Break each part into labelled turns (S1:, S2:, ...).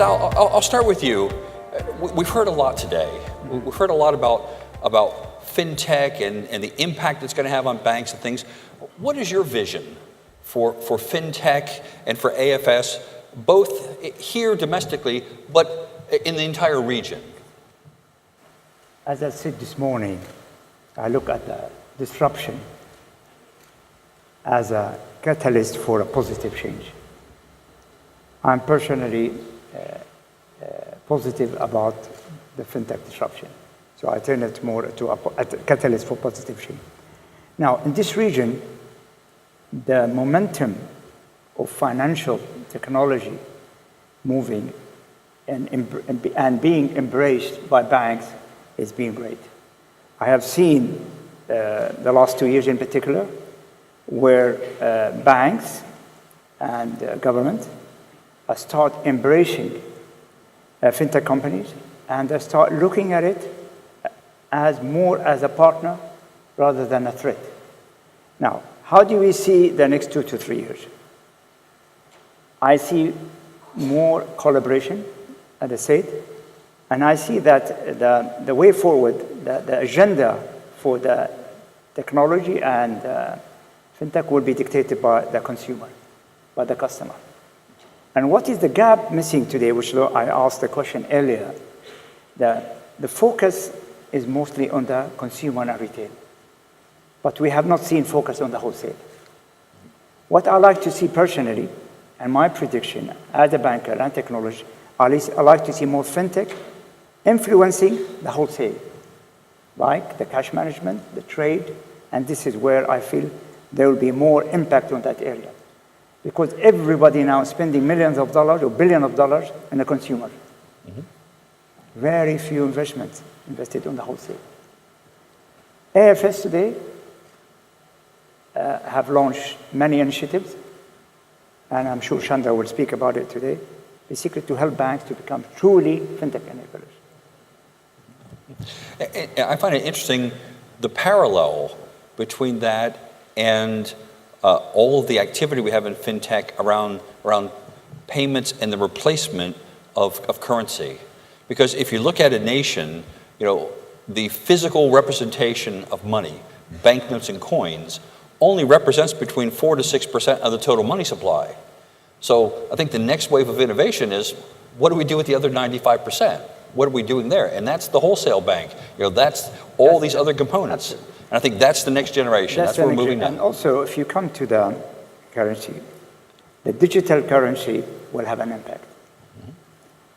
S1: Sael, I'll start with you. We've heard a lot today. We've heard a lot about fintech and the impact it's going to have on banks and things. What is your vision for fintech and for AFS, both here domestically, but in the entire region?
S2: As I said this morning, I look at the disruption as a catalyst for a positive change. I'm personally positive about the fintech disruption. So I turn it more to a catalyst for positive change. Now, in this region, the momentum of financial technology moving and being embraced by banks is being great. I have seen the last 2 years in particular, where banks and government start embracing fintech companies, and they start looking at it as more as a partner rather than a threat. Now, how do we see the next 2 to 3 years? I see more collaboration, as I said, and I see that the way forward, the agenda for the technology and fintech will be dictated by the consumer, by the customer. And what is the gap missing today, which I asked the question earlier? The focus is mostly on the consumer and retail, but we have not seen focus on the wholesale. What I like to see personally, and my prediction as a banker and technologist, I like to see more fintech influencing the wholesale, like the cash management, the trade, and this is where I feel there will be more impact on that area. Because everybody now is spending millions of dollars or billions of dollars in the consumer. Mm-hmm. Very few investments invested on the wholesale. AFS today have launched many initiatives, and I'm sure Chandra will speak about it today, basically to help banks to become truly fintech enablers.
S1: I find it interesting, the parallel between that and all of the activity we have in fintech around payments and the replacement of currency. Because if you look at a nation, the physical representation of money, banknotes and coins, only represents between 4 to 6% of the total money supply. So I think the next wave of innovation is, what do we do with the other 95%? What are we doing there? And that's the wholesale bank. That's all these other components. And I think that's the next generation. That's where we're moving now.
S2: And also, if you come to the currency, the digital currency will have an impact. Mm-hmm.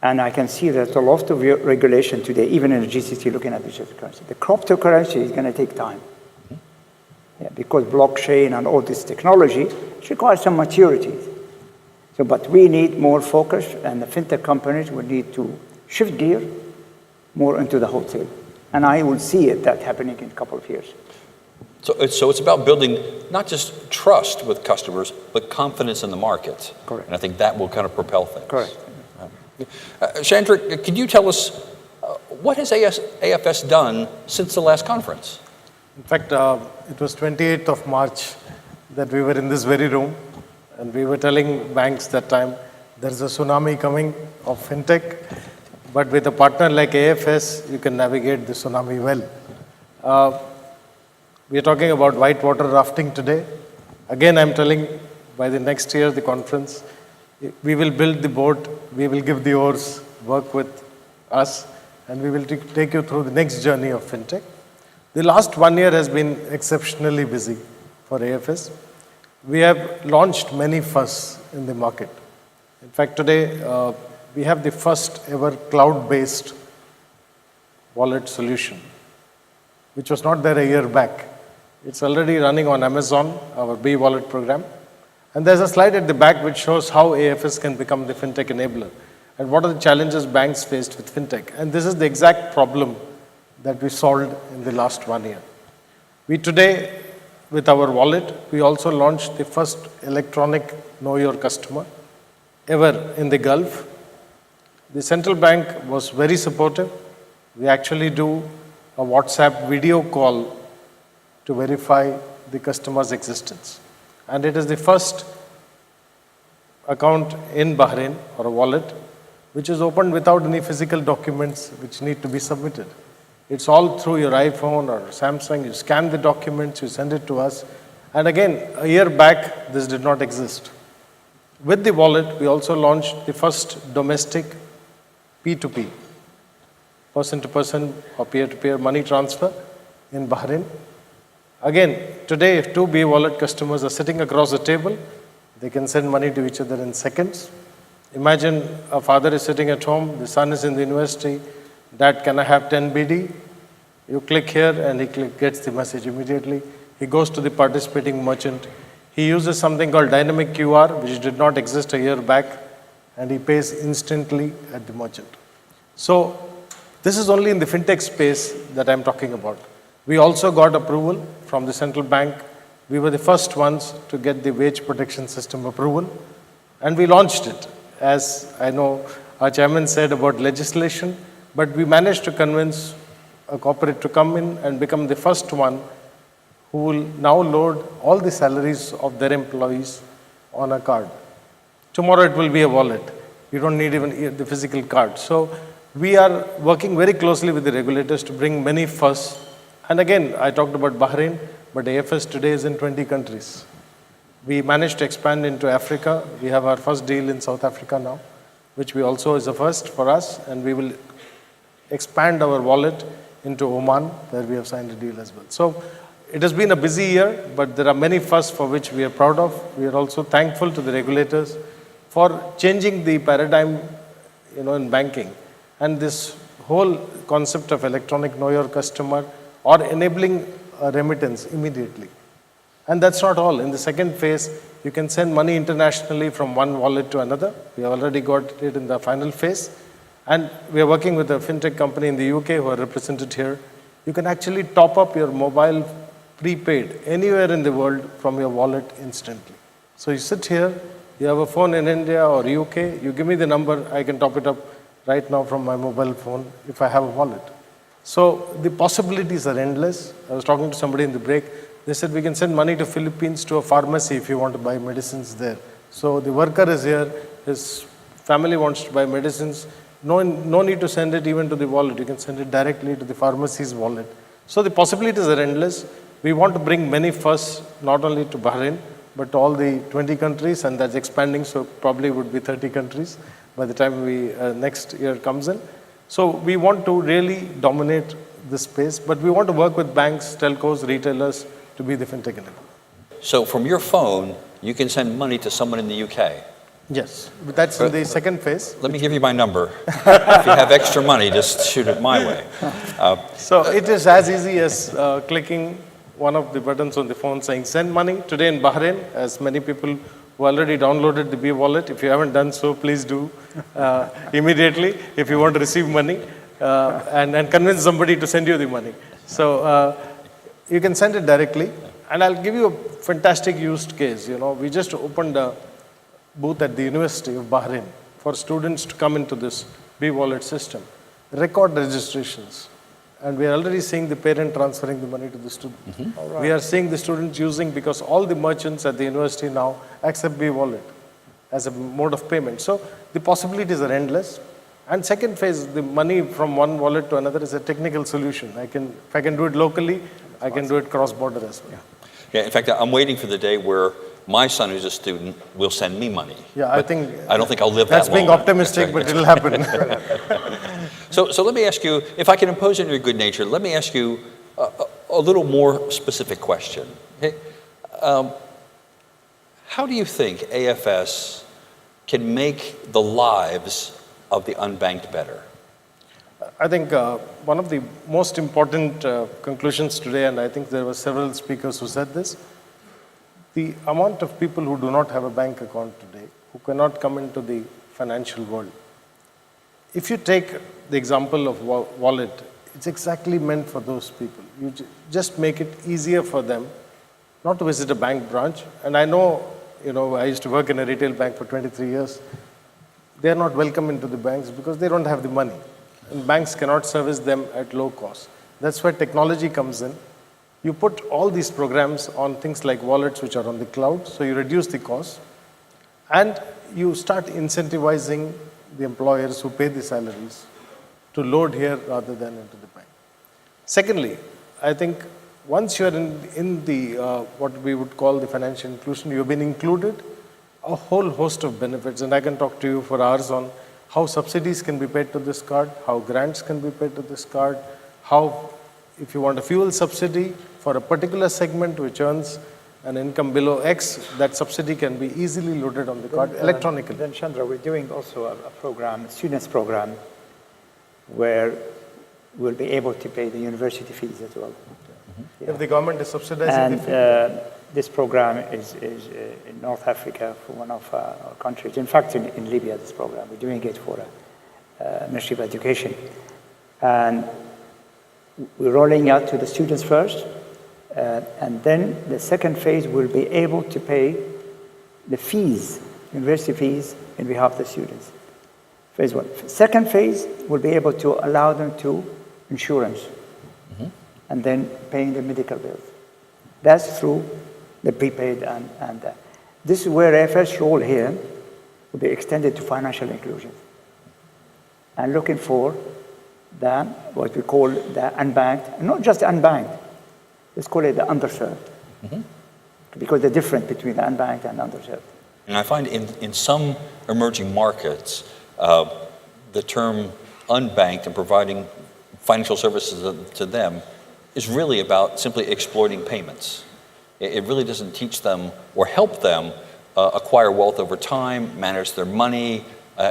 S2: And I can see that a lot of regulation today, even in the GCC, looking at digital currency. The cryptocurrency is going to take time. Mm-hmm. Yeah, because blockchain and all this technology requires some maturity. So, but we need more focus, and the fintech companies will need to shift gear more into the wholesale. And I will see that happening in a couple of years.
S1: So it's about building not just trust with customers, but confidence in the market.
S2: Correct.
S1: And I think that will kind of propel things.
S2: Correct.
S1: Chandra, could you tell us, what has AFS done since the last conference?
S3: In fact, it was 28th of March that we were in this very room, and we were telling banks that time, there's a tsunami coming of fintech, but with a partner like AFS, you can navigate the tsunami well. We are talking about whitewater rafting today. Again, I'm telling, by the next year, the conference, we will build the boat, we will give the oars, work with us, and we will take you through the next journey of fintech. The last 1 year has been exceptionally busy for AFS. We have launched many firsts in the market. In fact, today, we have the first ever cloud-based wallet solution, which was not there a year back. It's already running on Amazon, our MEA Wallet program. And there's a slide at the back which shows how AFS can become the fintech enabler and what are the challenges banks faced with fintech. And this is the exact problem that we solved in the last 1 year. We today, with our wallet, we also launched the first electronic Know Your Customer ever in the Gulf. The central bank was very supportive. We actually do a WhatsApp video call to verify the customer's existence. And it is the first account in Bahrain or a wallet which is opened without any physical documents which need to be submitted. It's all through your iPhone or Samsung. You scan the documents, you send it to us. And again, a year back, this did not exist. With the wallet, we also launched the first domestic P2P, person-to-person or peer-to-peer money transfer in Bahrain. Again, today, if two MEA wallet customers are sitting across the table, they can send money to each other in seconds. Imagine a father is sitting at home, the son is in the university, Dad, can I have 10 BD? You click here and he gets the message immediately. He goes to the participating merchant. He uses something called dynamic QR, which did not exist a year back, and he pays instantly at the merchant. So this is only in the fintech space that I'm talking about. We also got approval from the central bank. We were the first ones to get the wage protection system approval, and we launched it. As I know our chairman said about legislation, but we managed to convince a corporate to come in and become the first one who will now load all the salaries of their employees on a card. Tomorrow it will be a wallet. You don't need even the physical card. So we are working very closely with the regulators to bring many firsts. And again, I talked about Bahrain, but AFS today is in 20 countries. We managed to expand into Africa. We have our first deal in South Africa now, which we also is a first for us, and we will expand our wallet into Oman, where we have signed a deal as well. So it has been a busy year, but there are many firsts for which we are proud of. We are also thankful to the regulators for changing the paradigm, in banking. And this whole concept of electronic know your customer or enabling a remittance immediately. And that's not all. In the second phase, you can send money internationally from one wallet to another. We have already got it in the final phase. And we are working with a fintech company in the UK who are represented here. You can actually top up your mobile prepaid anywhere in the world from your wallet instantly. So you sit here, you have a phone in India or UK, you give me the number, I can top it up right now from my mobile phone if I have a wallet. So the possibilities are endless. I was talking to somebody in the break. They said we can send money to Philippines to a pharmacy if you want to buy medicines there. So the worker is here, his family wants to buy medicines. No need to send it even to the wallet. You can send it directly to the pharmacy's wallet. So the possibilities are endless. We want to bring many firsts, not only to Bahrain, but to all the 20 countries, and that's expanding, so probably would be 30 countries by the time we next year comes in. So we want to really dominate this space, but we want to work with banks, telcos, retailers to be the fintech enabler.
S1: So from your phone, you can send money to someone in the UK.
S3: Yes, but that's in the second phase.
S1: Let me give you my number. If you have extra money, just shoot it my way.
S3: So it is as easy as clicking one of the buttons on the phone saying send money. Today in Bahrain, as many people who already downloaded the MEA wallet, if you haven't done so, please do immediately if you want to receive money and convince somebody to send you the money. So you can send it directly. And I'll give you a fantastic use case. We just opened a booth at the University of Bahrain for students to come into this MEA wallet system, record registrations. And we are already seeing the parent transferring the money to the student. Mm-hmm. We are seeing the students using, because all the merchants at the university now accept MEA wallet as a mode of payment. So the possibilities are endless. And second phase, the money from one wallet to another is a technical solution. If I can do it locally, I can do it cross-border as well.
S1: Yeah, in fact, I'm waiting for the day where my son, who's a student, will send me money.
S3: Yeah, I
S1: don't think I'll live that long.
S3: That's being optimistic, but it'll happen.
S1: So let me ask you, if I can impose on your good nature, let me ask you a little more specific question. Okay? How do you think AFS can make the lives of the unbanked better?
S3: I think one of the most important conclusions today, and I think there were several speakers who said this, the amount of people who do not have a bank account today, who cannot come into the financial world. If you take the example of wallet, it's exactly meant for those people. You just make it easier for them not to visit a bank branch. And I know, I used to work in a retail bank for 23 years. They're not welcome into the banks because they don't have the money. And banks cannot service them at low cost. That's where technology comes in. You put all these programs on things like wallets which are on the cloud, so you reduce the cost. And you start incentivizing the employers who pay the salaries to load here rather than into the bank. Secondly, I think once you're in the what we would call the financial inclusion, you've been included a whole host of benefits, and I can talk to you for hours on how subsidies can be paid to this card, how grants can be paid to this card, how if you want a fuel subsidy for a particular segment which earns an income below X, that subsidy can be easily loaded on the card electronically.
S2: Then Chandra, we're doing also a program, a students program, where we'll be able to pay the university fees as well.
S3: Yeah. If the government is subsidizing
S2: and
S3: the fee.
S2: This program is in North Africa for one of our countries. In fact, in Libya, this program, we're doing it for Ministry of Education. And we're rolling out to the students first, and then the second phase will be able to pay the fees, university fees, in behalf of the students. Phase one. Second phase will be able to allow them to insurance, and then paying the medical bills. That's through the prepaid and this is where AFS role here will be extended to financial inclusion. And looking for the, what we call the unbanked, not just unbanked, let's call it the underserved. Because the difference between the unbanked and underserved.
S1: And I find in some emerging markets, the term unbanked and providing financial services to them is really about simply exploiting payments. It really doesn't teach them or help them acquire wealth over time, manage their money,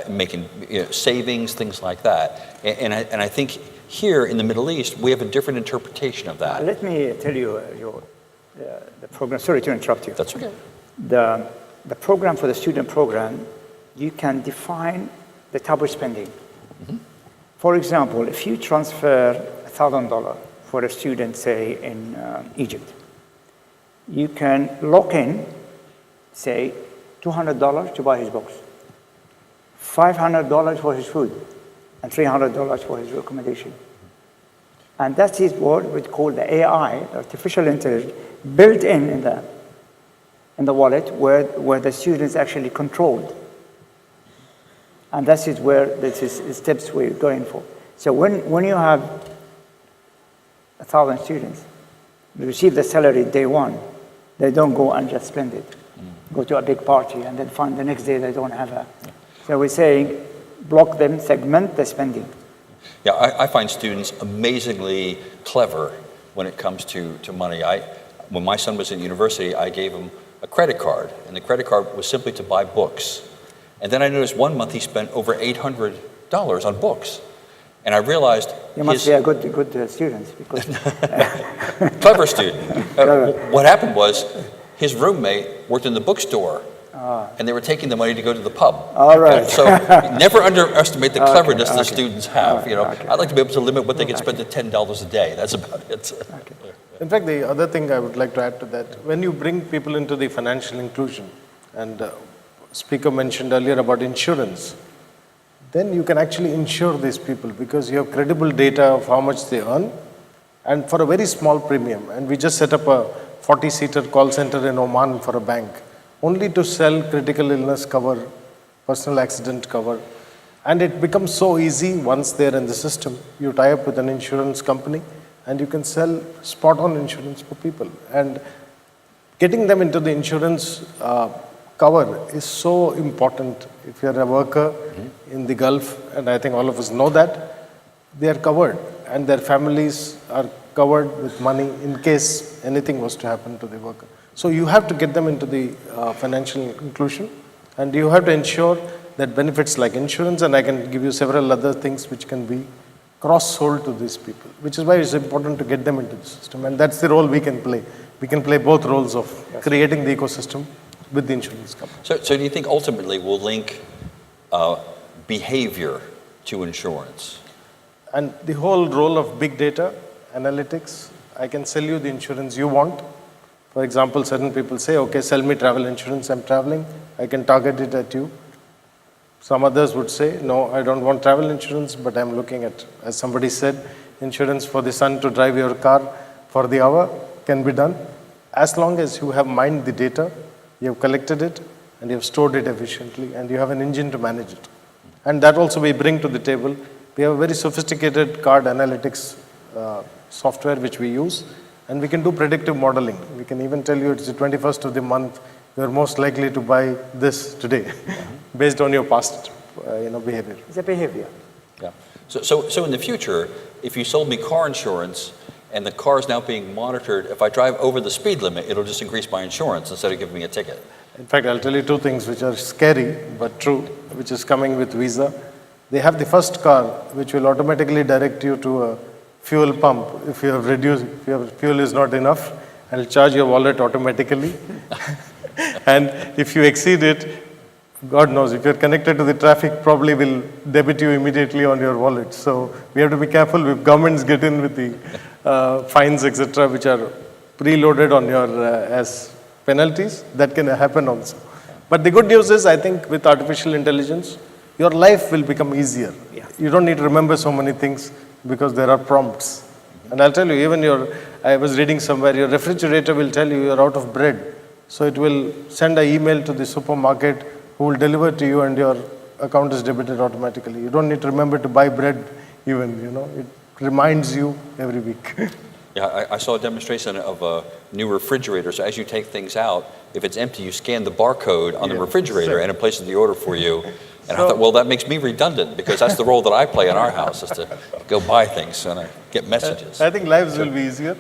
S1: making savings, things like that. And I think here in the Middle East, we have a different interpretation of that.
S2: Let me tell you the program. Sorry to interrupt you.
S1: That's okay.
S2: The program for the student program, you can define the type of spending. For example, if you transfer $1,000 for a student, say, in Egypt, you can lock in, say, $200 to buy his books, $500 for his food, and $300 for his accommodation. And that is what we call the AI, artificial intelligence, built in the wallet where the students actually controlled. And that is where this is steps we're going for. So when you have 1,000 students, they receive the salary day one, they don't go and just spend it. Go to a big party and then find the next day they don't have a. So we're saying block them, segment the spending.
S1: Yeah, I find students amazingly clever when it comes to money. When my son was in university, I gave him a credit card, and the credit card was simply to buy books. And then I noticed one month he spent over $800 on books. And I realized
S2: you must be a good student. Because
S1: clever student. What happened was his roommate worked in the bookstore, and they were taking the money to go to the pub.
S2: All right.
S1: So never underestimate the cleverness the students have. I'd like to be able to limit what they can spend to $10 a day. That's about it.
S3: In fact, the other thing I would like to add to that, when you bring people into the financial inclusion, and speaker mentioned earlier about insurance, then you can actually insure these people because you have credible data of how much they earn and for a very small premium. And we just set up a 40-seater call center in Oman for a bank, only to sell critical illness cover, personal accident cover. And it becomes so easy once they're in the system. You tie up with an insurance company and you can sell spot-on insurance for people. And getting them into the insurance cover is so important. If you're a worker in the Gulf, and I think all of us know that, they are covered and their families are covered with money in case anything was to happen to the worker. So you have to get them into the financial inclusion, and you have to ensure that benefits like insurance, and I can give you several other things which can be cross-sold to these people, which is why it's important to get them into the system. And that's the role we can play. We can play both roles of creating the ecosystem with the insurance company.
S1: So do you think ultimately we'll link behavior to insurance?
S3: And the whole role of big data, analytics, I can sell you the insurance you want. For example, certain people say, okay, sell me travel insurance, I'm traveling, I can target it at you. Some others would say, no, I don't want travel insurance, but I'm looking at, as somebody said, insurance for the son to drive your car for the hour can be done. As long as you have mined the data, you have collected it, and you have stored it efficiently, and you have an engine to manage it. And that also we bring to the table. We have a very sophisticated card analytics software which we use, and we can do predictive modeling. We can even tell you it's the 21st of the month, you're most likely to buy this today, based on your past behavior.
S2: It's a behavior.
S1: Yeah. So in the future, if you sold me car insurance and the car is now being monitored, if I drive over the speed limit, it'll just increase my insurance instead of giving me a ticket.
S3: In fact, I'll tell you two things which are scary but true, which is coming with Visa. They have the first car which will automatically direct you to a fuel pump. If your fuel is not enough, it'll charge your wallet automatically. And if you exceed it, God knows, if you're connected to the traffic, probably will debit you immediately on your wallet. So we have to be careful if governments get in with the fines, etc., which are preloaded on your as penalties. That can happen also. But the good news is, I think with artificial intelligence, your life will become easier.
S2: Yeah.
S3: You don't need to remember so many things because there are prompts. And I'll tell you, even I was reading somewhere, your refrigerator will tell you you're out of bread. So it will send an email to the supermarket who will deliver to you, and your account is debited automatically. You don't need to remember to buy bread even, It reminds you every week.
S1: Yeah, I saw a demonstration of a new refrigerator. So as you take things out, if it's empty, you scan the barcode on the refrigerator and it places the order for you. And I thought, well, that makes me redundant because that's the role that I play in our house, is to go buy things and I get messages.
S3: I think lives will be easier.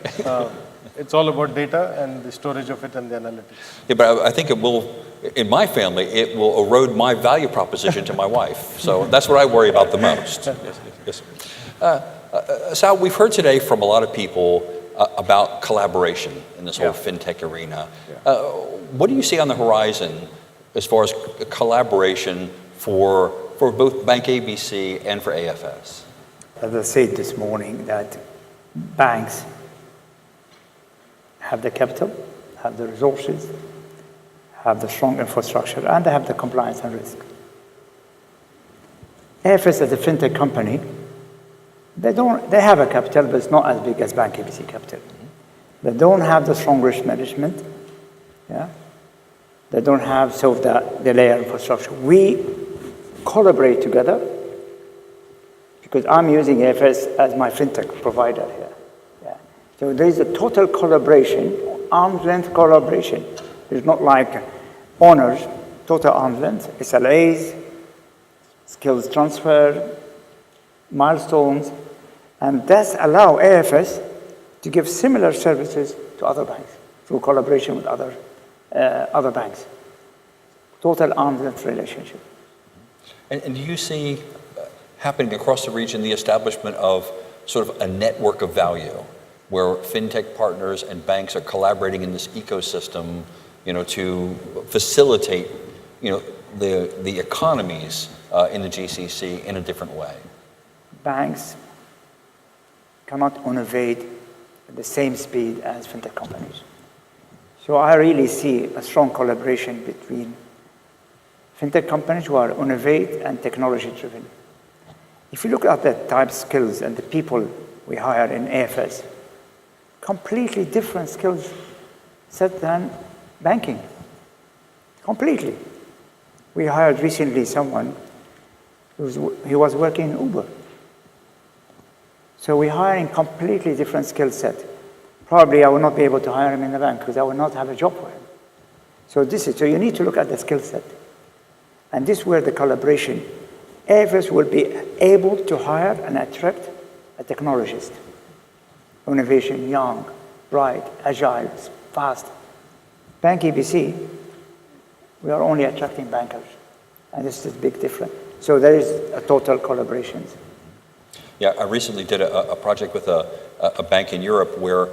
S3: It's all about data and the storage of it and the analytics.
S1: Yeah, but I think it will, in my family, it will erode my value proposition to my wife. So that's what I worry about the most. Yes. Sael, we've heard today from a lot of people about collaboration in this whole fintech arena. What do you see on the horizon as far as collaboration for both Bank ABC and for AFS?
S2: As I said this morning, that banks have the capital, have the resources, have the strong infrastructure, and they have the compliance and risk. AFS as a fintech company, they have a capital, but it's not as big as Bank ABC capital. They don't have the strong risk management. Yeah? They don't have the layer infrastructure. We collaborate together because I'm using AFS as my fintech provider here. Yeah. So there is a total collaboration, arm's length collaboration. It's not like owners, total arm's length, SLAs, skills transfer, milestones, and that's allow AFS to give similar services to other banks through collaboration with other banks. Total arm's length relationship.
S1: And do you see happening across the region the establishment of sort of a network of value where fintech partners and banks are collaborating in this ecosystem, to facilitate, the economies in the GCC in a different way?
S2: Banks cannot innovate at the same speed as fintech companies. So I really see a strong collaboration between fintech companies who are innovate and technology driven. If you look at the type of skills and the people we hire in AFS, completely different skills set than banking. Completely. We hired recently someone he was working in Uber. So we're hiring completely different skill set. Probably I will not be able to hire him in the bank because I will not have a job for him. So you need to look at the skill set. And this is where the collaboration, AFS will be able to hire and attract a technologist. Innovation, young, bright, agile, fast. Bank ABC, we are only attracting bankers. And this is a big difference. So there is a total collaboration.
S1: Yeah, I recently did a project with a bank in Europe where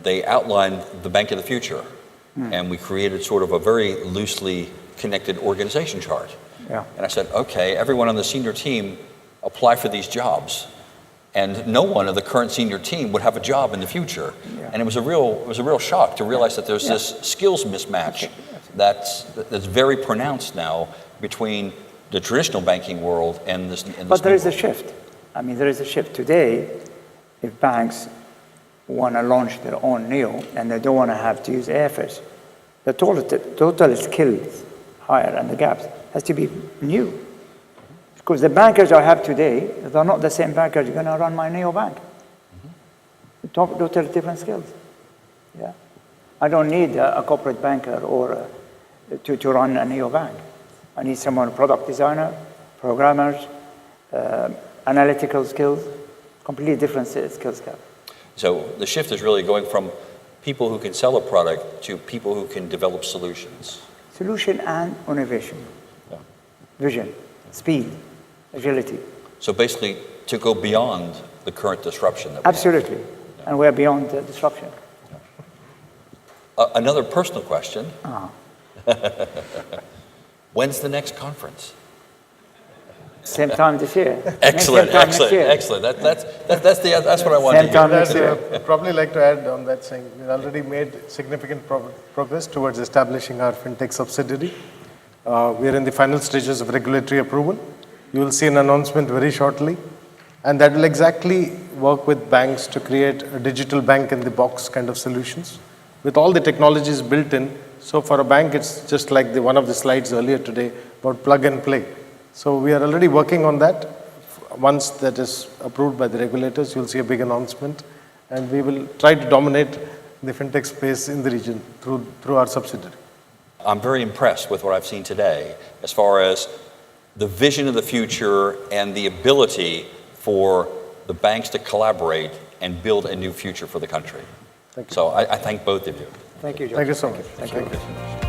S1: they outlined the bank of the future. And we created sort of a very loosely connected organization chart.
S2: Yeah.
S1: And I said, okay, everyone on the senior team apply for these jobs. And no one of the current senior team would have a job in the future. Yeah. And it was a real shock to realize that there's this skills mismatch that's very pronounced now between the traditional banking world and this.
S2: But there is a shift. I mean, there is a shift today. If banks want to launch their own NEO and they don't want to have to use AFS, the total skills higher and the gaps has to be new. Because the bankers I have today, they're not the same bankers going to run my neobank. Totally different skills. Yeah. I don't need a corporate banker or to run a neobank. I need someone, product designer, programmers, analytical skills, completely different skills gap.
S1: So the shift is really going from people who can sell a product to people who can develop solutions.
S2: Solution and innovation.
S1: Yeah.
S2: Vision, speed, agility.
S1: So basically, to go beyond the current disruption that we have.
S2: Absolutely. And we're beyond the disruption.
S1: Another personal question.
S2: Uh-huh.
S1: When's the next conference?
S2: Same time this year.
S1: Excellent,
S2: Same time next
S1: excellent,
S2: year.
S1: excellent. That's what I wanted
S2: Same
S1: to
S2: time
S1: hear.
S2: next year.
S3: I'd probably like to add on that saying we've already made significant progress towards establishing our fintech subsidiary. We are in the final stages of regulatory approval. You will see an announcement very shortly. And that will exactly work with banks to create a digital bank in the box kind of solutions with all the technologies built in. So for a bank, it's just like one of the slides earlier today about plug and play. So we are already working on that. Once that is approved by the regulators, you'll see a big announcement. And we will try to dominate the fintech space in the region through our subsidiary.
S1: I'm very impressed with what I've seen today as far as the vision of the future and the ability for the banks to collaborate and build a new future for the country.
S3: Thank you.
S1: So I thank both of you.
S2: Thank you, George.
S3: Thank you so much.
S2: Thank you.